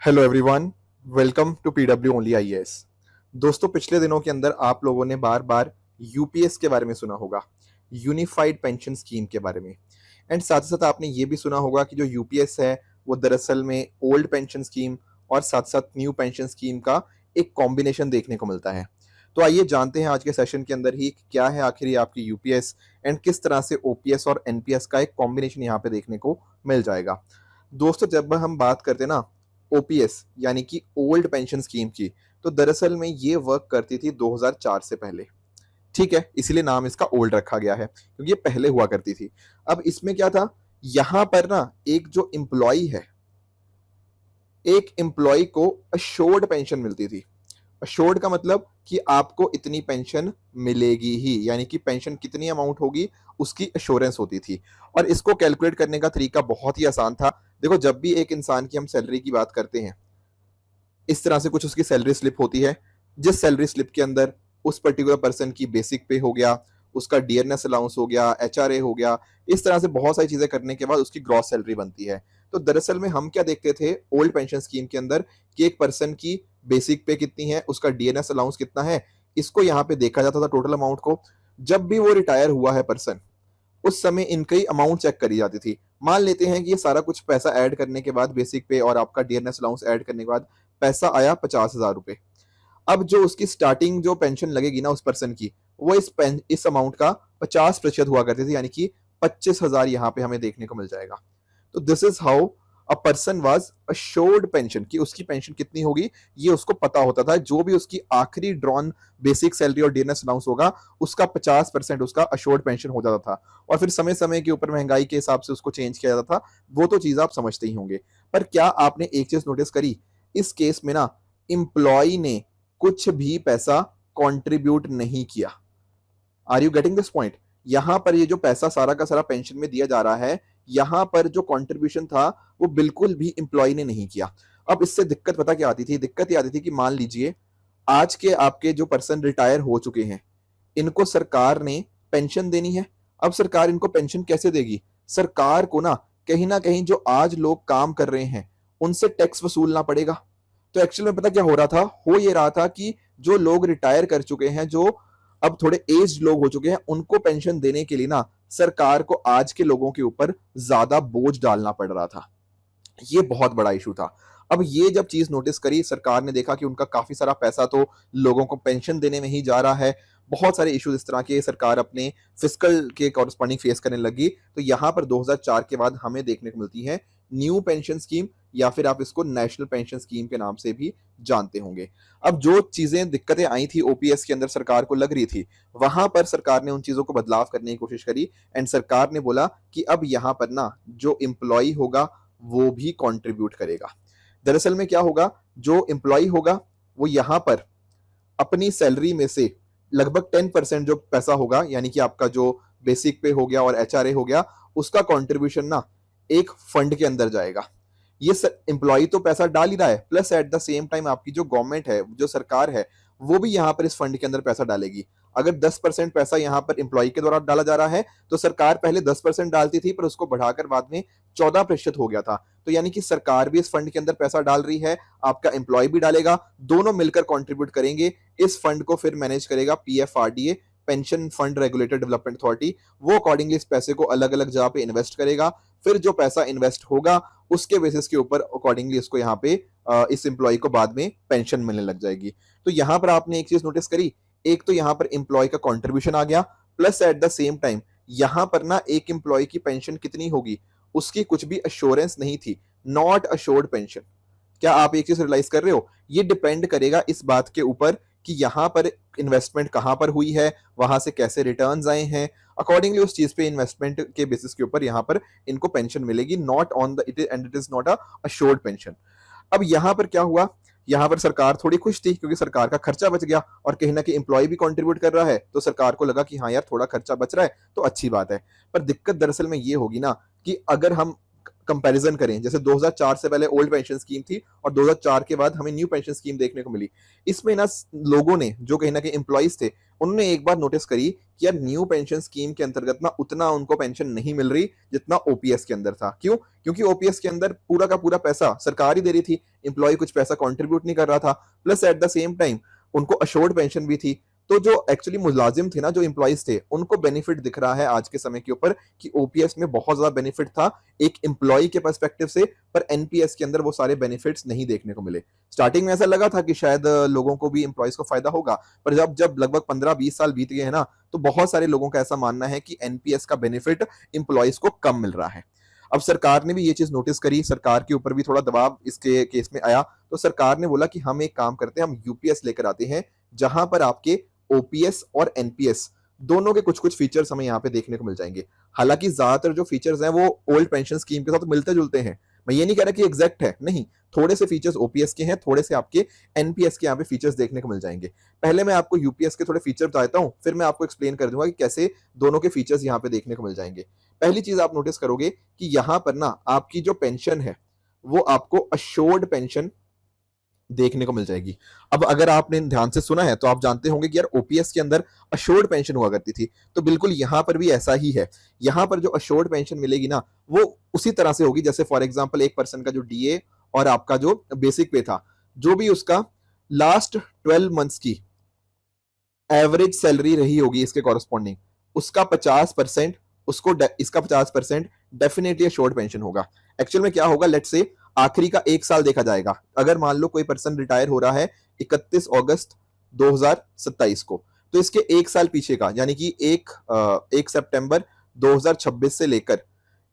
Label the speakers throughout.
Speaker 1: Hello everyone, welcome to PW only IAS. दोस्तों, पिछले दिनों के अंदर आप लोगों ने बार बार यूपीएस के बारे में सुना होगा, यूनिफाइड पेंशन स्कीम के बारे में। एंड साथ ही साथ आपने ये भी सुना होगा कि जो यूपीएस है वो दरअसल में ओल्ड पेंशन स्कीम और साथ साथ न्यू पेंशन स्कीम का एक कॉम्बिनेशन देखने को मिलता है। तो आइए जानते हैं आज के सेशन के अंदर ही क्या है आखिर ये आपकी यूपीएस एंड किस तरह से ओपीएस और एनपीएस का एक कॉम्बिनेशन यहाँ पे देखने को मिल जाएगा। दोस्तों, जब हम बात करते हैं ना ओपीएस यानी कि ओल्ड पेंशन स्कीम की, तो दरअसल में ये वर्क करती थी 2004 से पहले। ठीक है, इसीलिए नाम इसका ओल्ड रखा गया है क्योंकि ये पहले हुआ करती थी। अब इसमें क्या था, यहां पर ना एक जो एम्प्लॉय है, एक एम्प्लॉय को अश्योर्ड पेंशन मिलती थी। अश्योर्ड का मतलब कि आपको इतनी पेंशन मिलेगी ही, यानी कि पेंशन कितनी अमाउंट होगी उसकी अश्योरेंस होती थी। और इसको कैलकुलेट करने का तरीका बहुत ही आसान था। देखो, जब भी एक इंसान की हम सैलरी की बात करते हैं, इस तरह से कुछ उसकी सैलरी स्लिप होती है, जिस सैलरी स्लिप के अंदर उस पर्टिकुलर पर्सन की बेसिक पे हो गया, उसका डियरनेस अलाउंस हो गया, एचआरए हो गया, इस तरह से बहुत सारी चीजें करने के बाद उसकी ग्रॉस सैलरी बनती है। तो दरअसल में हम क्या देखते थे ओल्ड पेंशन स्कीम के अंदर कि एक पर्सन की बेसिक पे कितनी है, उसका डीएनएस अलाउंस कितना है, इसको यहाँ पे देखा जाता था टोटल अमाउंट को। जब भी वो रिटायर हुआ है पर्सन, उस समय इनकी अमाउंट चेक करी जाती थी। मान लेते हैं कि ये सारा कुछ पैसा ऐड करने के बाद, बेसिक पे और आपका डीएनएस अलाउंस ऐड करने के बाद पैसा आया 50,000 रुपए। अब जो उसकी स्टार्टिंग जो पेंशन लगेगी ना उस पर्सन की, वो इस अमाउंट का 50% हुआ करती थी, यानी कि 25,000 यहाँ पे हमें देखने को मिल जाएगा। तो this is how a person was assured pension, कि उसकी पेंशन कितनी होगी ये उसको पता होता था। जो भी उसकी आखिरी ड्रॉन बेसिक सैलरी और डीएनएस अलाउंस होगा, उसका 50% उसका अश्योर्ड पेंशन हो जाता था। और फिर समय समय के ऊपर महंगाई के हिसाब से उसको चेंज किया जाता था। वो तो चीज आप समझते ही होंगे। पर क्या आपने एक चीज नोटिस करी, इस केस में ना इंप्लॉय ने कुछ भी पैसा कंट्रीब्यूट नहीं किया। Are you getting this point? यहां पर ये जो पैसा सारा का सारा पेंशन में दिया जा रहा है, यहां पर जो कंट्रीब्यूशन था वो बिल्कुल भी इंप्लॉय ने नहीं किया। अब इससे दिक्कत पता क्या आती थी? दिक्कत ये आती थी कि मान लीजिए आज के आपके जो पर्सन रिटायर हो चुके हैं, इनको सरकार ने पेंशन देनी है। अब सरकार इनको पेंशन कैसे देगी? सरकार को ना कहीं जो आज लोग काम कर रहे हैं उनसे टैक्स वसूलना पड़ेगा। तो एक्चुअल में पता क्या हो रहा था? हो ये रहा था कि जो लोग रिटायर कर चुके हैं, जो अब थोड़े एज लोग हो चुके हैं, उनको पेंशन देने के लिए ना सरकार को आज के लोगों के ऊपर ज्यादा बोझ डालना पड़ रहा था। ये बहुत बड़ा इशू था। अब ये जब चीज नोटिस करी सरकार ने, देखा कि उनका काफी सारा पैसा तो लोगों को पेंशन देने में ही जा रहा है, बहुत सारे इश्यूज इस तरह के सरकार अपने फिस्कल के कॉरस्पॉन्डिंग फेस करने लगी। तो यहां पर 2004 के बाद हमें देखने को मिलती है न्यू पेंशन स्कीम, या फिर आप इसको नेशनल पेंशन स्कीम के नाम से भी जानते होंगे। अब जो चीजें दिक्कतें आई थी ओपीएस के अंदर सरकार को लग रही थी, वहां पर सरकार ने उन चीजों को बदलाव करने की कोशिश करी। एंड सरकार ने बोला कि अब यहां पर ना जो एम्प्लॉय होगा वो भी कंट्रीब्यूट करेगा। दरअसल में क्या होगा, जो एम्प्लॉय होगा वो यहां पर अपनी सैलरी में से लगभग 10% जो पैसा होगा, यानी कि आपका जो बेसिक पे हो गया और एचआरए हो गया, उसका कंट्रीब्यूशन ना एक फंड के अंदर जाएगा। ये एम्प्लॉय तो पैसा डाल ही रहा है, plus at the same time आपकी जो गवर्नमेंट है, जो सरकार है, वो भी यहाँ पर इस फंड के अंदर पैसा डालेगी। अगर 10% पैसा यहाँ पर एम्प्लॉय के द्वारा डाला जा रहा है, तो सरकार पहले 10% डालती थी, पर उसको बढ़ाकर बाद में 14% हो गया था। तो यानी कि सरकार भी इस फंड के अंदर पैसा डाल रही है, आपका एम्प्लॉय भी डालेगा, दोनों मिलकर कंट्रीब्यूट करेंगे। इस फंड को फिर मैनेज करेगा PFRDA, pension fund regulated development authority. वो अकॉर्डिंगली इस पैसे को अलग अलग जगह पे इन्वेस्ट करेगा। फिर जो पैसा इन्वेस्ट होगा उसके बेसिस के ऊपर अकॉर्डिंगली इसको यहाँ पे इस एम्प्लॉय को बाद में पेंशन मिलने लग जाएगी। तो यहाँ पर आपने एक चीज नोटिस करी, एक तो यहाँ पर एम्प्लॉय का कंट्रीब्यूशन आ गया, plus at the same time यहाँ पर ना एक एम्प्लॉय की पेंशन कितनी होगी उसकी कुछ भी अश्योरेंस नहीं थी। Not assured pension. क्या आप एक चीज रियलाइज कर रहे हो? ये डिपेंड करेगा इस बात के ऊपर कि यहाँ पर इन्वेस्टमेंट कहाँ पर हुई है, वहां से कैसे रिटर्न्स आए हैं, अकॉर्डिंगली उस चीज पे इन्वेस्टमेंट के बेसिस के ऊपर यहाँ पर इनको पेंशन मिलेगी। Not on the it and it is not a assured pension. अब यहाँ पर क्या हुआ, यहाँ पर सरकार थोड़ी खुश थी क्योंकि सरकार का खर्चा बच गया और कहीं ना कहीं एम्प्लॉय भी कंट्रीब्यूट कर रहा है, तो सरकार को लगा कि हाँ यार थोड़ा खर्चा बच रहा है तो अच्छी बात है। पर दिक्कत दरअसल में ये होगी ना कि अगर हम कंपैरिजन करें, जैसे 2004 से पहले ओल्ड पेंशन स्कीम थी और 2004 के बाद हमें न्यू पेंशन स्कीम देखने को मिली, इसमें ना लोगों ने, जो कहीं ना कहीं एम्प्लॉइज थे, उन्होंने एक बार नोटिस करी कि यार न्यू पेंशन स्कीम के अंतर्गत ना उतना उनको पेंशन नहीं मिल रही जितना ओपीएस के अंदर था। क्यों? क्योंकि ओपीएस के अंदर पूरा का पूरा पैसा सरकार ही दे रही थी, एम्प्लॉय कुछ पैसा कंट्रीब्यूट नहीं कर रहा था, plus at the same time उनको अश्योर्ड पेंशन भी थी। तो जो एक्चुअली मुलाजिम थे ना, जो एम्प्लॉइज थे, उनको बेनिफिट दिख रहा है आज के समय के ऊपर कि ओपीएस में बहुत ज्यादा बेनिफिट था एक एम्प्लॉय के पर्सपेक्टिव से, पर एनपीएस के अंदर वो सारे बेनिफिट्स नहीं देखने को मिले। स्टार्टिंग में ऐसा लगा था कि शायद लोगों को भी, एम्प्लॉइज को फायदा होगा, पर जब जब लगभग 15-20 साल बीत गए हैं ना, तो बहुत सारे लोगों का ऐसा मानना है कि एनपीएस का बेनिफिट एम्प्लॉइज को कम मिल रहा है। अब सरकार ने भी ये चीज नोटिस करी, सरकार के ऊपर भी थोड़ा दबाव इसके केस में आया, तो सरकार ने बोला कि हम एक काम करते हैं, हम यूपीएस लेकर आते हैं जहां पर आपके ओपीएस और एनपीएस दोनों के कुछ कुछ फीचर्स हमें यहाँ पे देखने को मिल जाएंगे। हालांकि ज्यादातर जो फीचर्स हैं वो ओल्ड पेंशन स्कीम के साथ मिलते जुलते हैं, मैं ये नहीं कह रहा कि एग्जैक्ट है, नहीं, थोड़े से फीचर्स ओपीएस के हैं, थोड़े से आपके एनपीएस के यहाँ पे फीचर्स देखने को मिल जाएंगे। पहले मैं आपको यूपीएस के थोड़े फीचर बताता हूँ, फिर मैं आपको एक्सप्लेन कर दूंगा कि कैसे दोनों के फीचर्स यहाँ पे देखने को मिल जाएंगे। पहली चीज आप नोटिस करोगे कि यहाँ पर ना आपकी जो पेंशन है वो आपको अश्योर्ड पेंशन देखने को मिल जाएगी। अब अगर आपने ध्यान से सुना है तो आप जानते होंगे कि यार ओपीएस के अंदर अश्योर्ड पेंशन हुआ करती थी, तो बिल्कुल यहां पर भी ऐसा ही है। यहां पर जो अश्योर्ड पेंशन मिलेगी ना, वो उसी तरह से होगी जैसे फॉर एग्जांपल एक पर्सन का जो डीए और आपका जो बेसिक पे था, जो भी उसका लास्ट 12 मंथ्स की एवरेज सैलरी रही होगी इसके कॉरस्पॉन्डिंग, उसका 50% उसको इसका 50% डेफिनेटली अश्योर्ड पेंशन होगा। एक्चुअल में क्या होगा, लेट्स से आखिरी का एक साल देखा जाएगा। अगर मान लो कोई पर्सन रिटायर हो रहा है 31 अगस्त 2027 को, तो इसके एक साल पीछे का, यानी कि 1 सितंबर 2026 से लेकर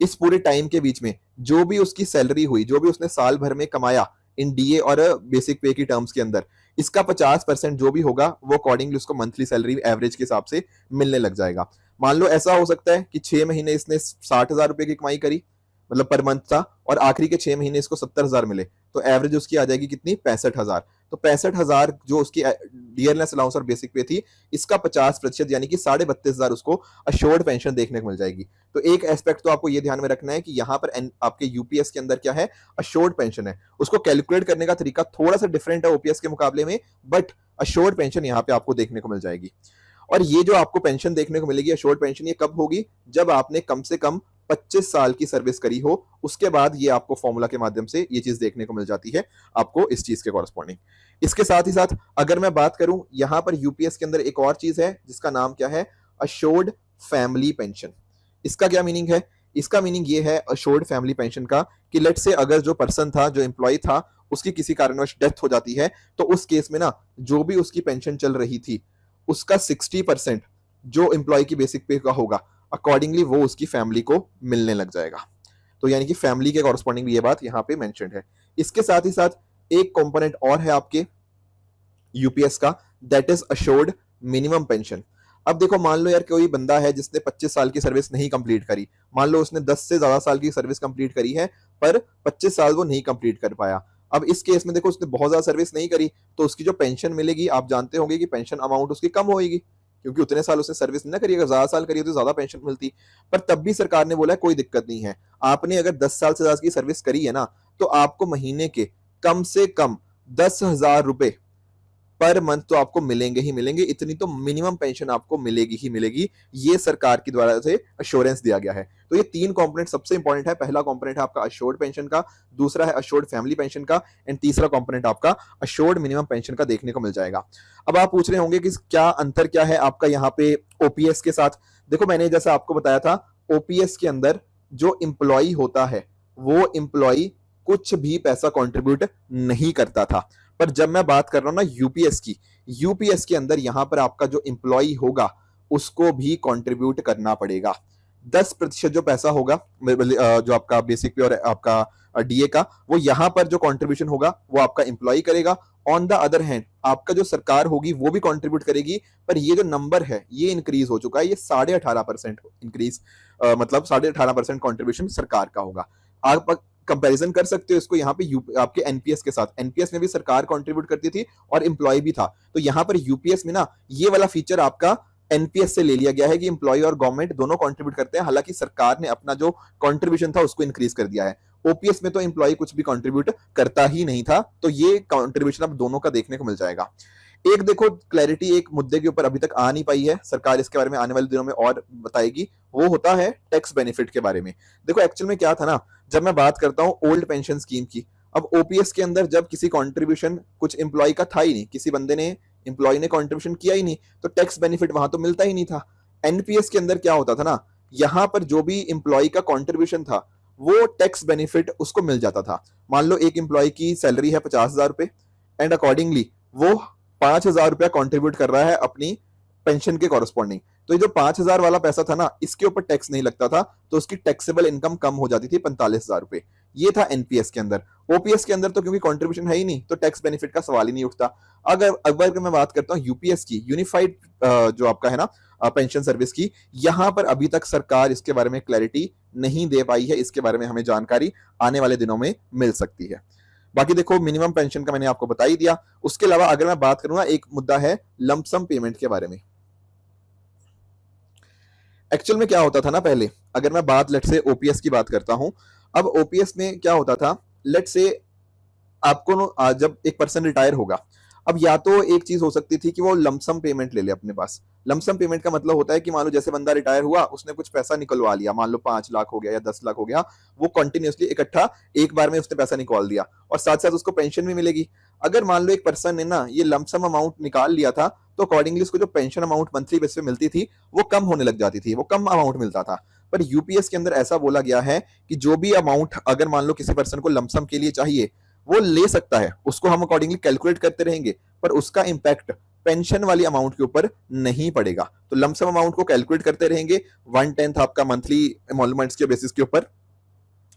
Speaker 1: इस पूरे टाइम के बीच में जो भी उसकी सैलरी हुई, जो भी उसने साल भर में कमाया इन डीए और बेसिक पे की टर्म्स के अंदर, इसका 50% जो भी होगा वो अकॉर्डिंगली उसको मंथली सैलरी एवरेज के हिसाब से मिलने लग जाएगा। मान लो ऐसा हो सकता है कि 6 महीने इसने 60,000 रुपए की कमाई करी, मतलब पर मंथ था, और आखिरी के 6 महीने इसको 70,000 मिले, तो एवरेज उसकी आ जाएगी कितनी, 65,000। तो 65,000 जो उसकी डियरनेस अलाउंस और बेसिक पे थी, इसका 50% यानी कि 32,500 उसको अश्योर्ड पेंशन देखने को मिल जाएगी। तो एक एस्पेक्ट तो आपको ये ध्यान में रखना है कि यहाँ पर आपके यूपीएस के अंदर क्या है, अश्योर्ड पेंशन है। उसको कैलकुलेट करने का तरीका थोड़ा सा डिफरेंट है ओपीएस के मुकाबले में, बट अश्योर्ड पेंशन यहाँ पे आपको देखने को मिल जाएगी। और ये जो आपको पेंशन देखने को मिलेगी अश्योर्ड पेंशन, ये कब होगी, जब आपने कम से कम 25 साल की सर्विस करी हो, उसके बाद ये आपको फॉर्मूला के माध्यम से ये चीज देखने को मिल जाती है आपको इस चीज के कॉरस्पॉन्डिंग। इसके साथ ही साथ अगर मैं बात करूं, यहां पर यूपीएस के अंदर एक और चीज है जिसका नाम क्या है, अश्योर्ड फैमिली पेंशन। इसका क्या मीनिंग है? इसका मीनिंग ये है अश्योर्ड फैमिली पेंशन का कि लेट से अगर जो पर्सन था, जो एम्प्लॉय था, उसकी किसी कारणवश डेथ हो जाती है, तो उस केस में ना जो भी उसकी पेंशन चल रही थी उसका 60% जो एम्प्लॉय की बेसिक पे का होगा, अकॉर्डिंगली वो उसकी फैमिली को मिलने लग जाएगा। तो यानी कि फैमिली के कॉरस्पॉन्डिंग ये बात यहाँ पे मेंशन्ड है। इसके साथ ही साथ एक कंपोनेंट और है आपके यूपीएस का, that is assured minimum pension. अब देखो, मान लो यार कोई बंदा है जिसने 25 साल की सर्विस नहीं कंप्लीट करी, मान लो उसने 10 से ज्यादा साल की सर्विस कंप्लीट करी है, पर 25 साल वो नहीं कंप्लीट कर पाया। अब इस केस में देखो, उसने बहुत ज्यादा सर्विस नहीं करी, तो उसकी जो पेंशन मिलेगी, आप जानते होंगे कि पेंशन अमाउंट उसकी कम होगी, क्योंकि उतने साल उसने सर्विस नहीं करी। अगर ज्यादा साल करी तो ज्यादा पेंशन मिलती, पर तब भी सरकार ने बोला कोई दिक्कत नहीं है, आपने अगर 10 साल से ज्यादा की सर्विस करी है ना, तो आपको महीने के कम से कम 10,000 रुपए पर मंथ तो आपको मिलेंगे ही मिलेंगे, इतनी तो मिनिमम पेंशन आपको मिलेगी ही मिलेगी। ये सरकार की द्वारा से अश्योरेंस दिया गया है। तो ये 3 कंपोनेंट सबसे इंपॉर्टेंट है। पहला कंपोनेंट है आपका अश्योर्ड पेंशन का, दूसरा है अश्योर्ड फैमिली पेंशन का, एंड तीसरा कंपोनेंट आपका अश्योर्ड मिनिमम पेंशन का देखने को मिल जाएगा। अब आप पूछ रहे होंगे कि क्या अंतर क्या है आपका यहाँ पे ओपीएस के साथ। देखो, मैंने जैसा आपको बताया था, ओपीएस के अंदर जो एम्प्लॉय होता है वो एम्प्लॉय कुछ भी पैसा कंट्रीब्यूट नहीं करता था, पर जब मैं बात कर रहा हूं ना यूपीएस की, यूपीएस के अंदर यहां पर आपका जो एम्प्लॉय होगा उसको भी कंट्रीब्यूट करना पड़ेगा। 10% जो पैसा होगा, जो आपका बेसिक पे और आपका डीए का, वो यहां पर जो कंट्रीब्यूशन होगा वो आपका एम्प्लॉय करेगा। ऑन द अदर हैंड आपका जो सरकार होगी वो भी कंट्रीब्यूट करेगी, पर ये जो नंबर है ये इंक्रीज हो चुका है, ये 18.5% इंक्रीज, मतलब 18.5% कंट्रीब्यूशन सरकार का होगा। आप कंपैरिजन कर सकते हो इसको यहाँ पे आपके एनपीएस के साथ। एनपीएस में भी सरकार कंट्रीब्यूट करती थी और एम्प्लॉय भी था, तो यहाँ पर यूपीएस में ना ये वाला फीचर आपका एनपीएस से ले लिया गया है कि एम्प्लॉय और गवर्नमेंट दोनों कंट्रीब्यूट करते हैं, हालांकि सरकार ने अपना जो कंट्रीब्यूशन था उसको इंक्रीज कर दिया है। ओपीएस में तो एम्प्लॉय कुछ भी कंट्रीब्यूट करता ही नहीं था, तो ये कंट्रीब्यूशन अब दोनों का देखने को मिल जाएगा। एक देखो क्लैरिटी एक मुद्दे के ऊपर अभी तक आ नहीं पाई है, सरकार इसके बारे में आने वाले दिनों में और बताएगी, वो होता है टैक्स बेनिफिट के बारे में। देखो एक्चुअल में क्या था ना, जब मैं बात करता हूं ओल्ड पेंशन स्कीम की, अब ओपीएस के अंदर जब किसी कंट्रीब्यूशन कुछ एम्प्लॉय का था ही नहीं, किसी बंदे ने एम्प्लॉय ने कंट्रीब्यूशन किया ही नहीं, तो टैक्स बेनिफिट वहां तो मिलता ही नहीं था। एनपीएस के अंदर क्या होता था ना, यहां पर जो भी एम्प्लॉय का कंट्रीब्यूशन था वो टैक्स बेनिफिट उसको मिल जाता था। मान लो एक एम्प्लॉय की सैलरी है 50,000 रुपए, एंड अकॉर्डिंगली वो 5,000 रुपया कॉन्ट्रीब्यूट कर रहा है अपनी पेंशन के कॉरस्पॉन्डिंग, तो ये जो 5,000 वाला पैसा था ना, इसके ऊपर टैक्स नहीं लगता था, तो उसकी टैक्सेबल इनकम कम हो जाती थी 45,000 रुपए। ये था एनपीएस के अंदर। ओपीएस के अंदर तो क्योंकि कंट्रीब्यूशन है ही नहीं, तो टैक्स बेनिफिट का सवाल ही नहीं उठता। अगर मैं बात करता हूँ यूपीएस की, यूनिफाइड जो आपका है ना पेंशन सर्विस की, यहां पर अभी तक सरकार इसके बारे में क्लैरिटी नहीं दे पाई है। इसके बारे में हमें जानकारी आने वाले दिनों में मिल सकती है। बाकी देखो मिनिमम पेंशन का मैंने आपको बता ही दिया। उसके अलावा अगर मैं बात करूंगा, एक मुद्दा है लंपसम पेमेंट के बारे में। एक्चुअल में क्या होता था ना पहले, अगर मैं बात लेट से ओपीएस की बात करता हूं, अब ओपीएस में क्या होता था, लेट से आपको जब एक पर्सन रिटायर होगा, अब या तो एक चीज हो सकती थी कि वो लमसम पेमेंट ले ले अपने पास। लमसम पेमेंट का मतलब होता है कि मान लो जैसे बंदा रिटायर हुआ, उसने कुछ पैसा निकलवा लिया, मान लो 5 लाख हो गया या 10 लाख हो गया, वो कंटिन्यूसली इकट्ठा एक बार में उसने पैसा निकाल दिया, और साथ साथ उसको पेंशन भी मिलेगी। अगर मान लो एक पर्सन ने ना ये लमसम अमाउंट निकाल लिया था, तो अकॉर्डिंगली उसको जो पेंशन अमाउंट मंथली बेस पे मिलती थी वो कम होने लग जाती थी, वो कम अमाउंट मिलता था। पर यूपीएस के अंदर ऐसा बोला गया है कि जो भी अमाउंट अगर मान लो किसी पर्सन को लमसम के लिए चाहिए, वो ले सकता है, उसको हम अकॉर्डिंगली कैलकुलेट करते रहेंगे, पर उसका इंपैक्ट पेंशन वाली अमाउंट के ऊपर नहीं पड़ेगा। तो लमसम अमाउंट को कैलकुलेट करते रहेंगे, 1/10 आपका मंथली एमोलमेंट्स के बेसिस के ऊपर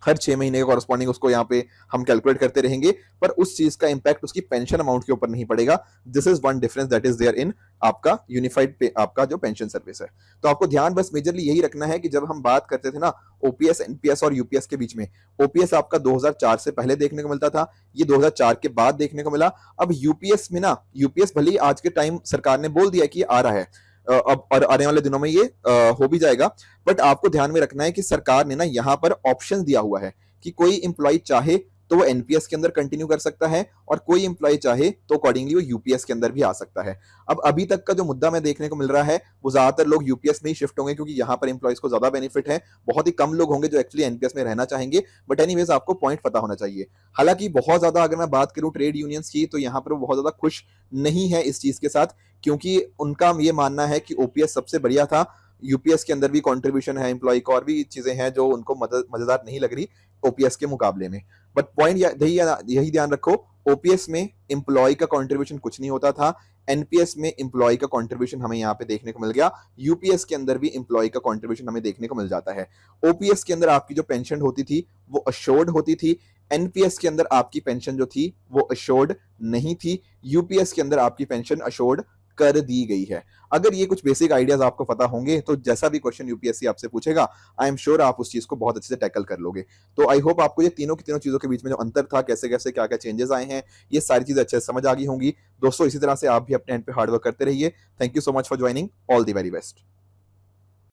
Speaker 1: हर 6 महीने के कॉरस्पॉन्डिंग उसको यहाँ पे हम कैलकुलेट करते रहेंगे, पर उस चीज का इंपैक्ट उसकी पेंशन अमाउंट के ऊपर नहीं पड़ेगा। This is one difference that is there in आपका यूनिफाइड आपका जो पेंशन सर्विस है। तो आपको ध्यान बस मेजरली यही रखना है कि जब हम बात करते थे ना ओपीएस एनपीएस और यूपीएस के बीच में, ओपीएस आपका 2004 से पहले देखने को मिलता था, ये 2004 के बाद देखने को मिला। अब यूपीएस में ना, यूपीएस भले ही आज के टाइम सरकार ने बोल दिया कि ये आ रहा है, अब और आने वाले दिनों में ये हो भी जाएगा, बट आपको ध्यान में रखना है कि सरकार ने ना यहाँ पर ऑप्शन दिया हुआ है कि कोई इंप्लॉय चाहे तो वो एनपीएस के अंदर कंटिन्यू कर सकता है, और कोई इंप्लॉय चाहे तो अकॉर्डिंगली वो यूपीएस के अंदर भी आ सकता है। अब अभी तक का जो मुद्दा मैं देखने को मिल रहा है, वो ज्यादातर लोग यूपीएस में ही शिफ्ट होंगे, क्योंकि यहाँ पर इंप्लॉयज को ज्यादा बेनिफिट है। बहुत ही कम लोग होंगे जो एक्चुअली एनपीएस में रहना चाहेंगे, बट एनीवेज आपको पॉइंट पता होना चाहिए। हालांकि बहुत ज्यादा अगर मैं बात करूं ट्रेड यूनियंस की, तो यहाँ पर वो बहुत ज्यादा खुश नहीं है इस चीज के साथ, क्योंकि उनका ये मानना है कि ओपीएस सबसे बढ़िया था, यूपीएस के अंदर भी कंट्रीब्यूशन है एम्प्लॉय को, और भी चीजें हैं जो उनको मजेदार नहीं लग रही ओपीएस के मुकाबले में। बट पॉइंट यही ध्यान रखो, ओपीएस में एम्प्लॉय का कंट्रीब्यूशन कुछ नहीं होता था, एनपीएस में एम्प्लॉय का कंट्रीब्यूशन हमें यहाँ पे देखने को मिल गया, यूपीएस के अंदर भी एम्प्लॉय का कंट्रीब्यूशन हमें देखने को मिल जाता है। ओपीएस के अंदर आपकी जो पेंशन होती थी वो अश्योर्ड होती थी, एनपीएस के अंदर आपकी पेंशन जो थी वो अश्योर्ड नहीं थी, यूपीएस के अंदर आपकी पेंशन अश्योर्ड कर दी गई है। अगर ये कुछ बेसिक आइडियाज आपको पता होंगे, तो जैसा भी क्वेश्चन यूपीएससी आपसे पूछेगा, आई एम श्योर आप उस चीज को बहुत अच्छे से टैकल कर लोगे। तो आई होप आपको ये तीनों की तीनों चीजों के बीच में जो अंतर था, कैसे कैसे क्या क्या चेंजेस आए हैं, ये सारी चीजें अच्छे से समझ आ गई होंगी। दोस्तों इसी तरह से आप भी अपने एंड पे हार्डवर्क करते रहिए। Thank you so much for joining, all the very best.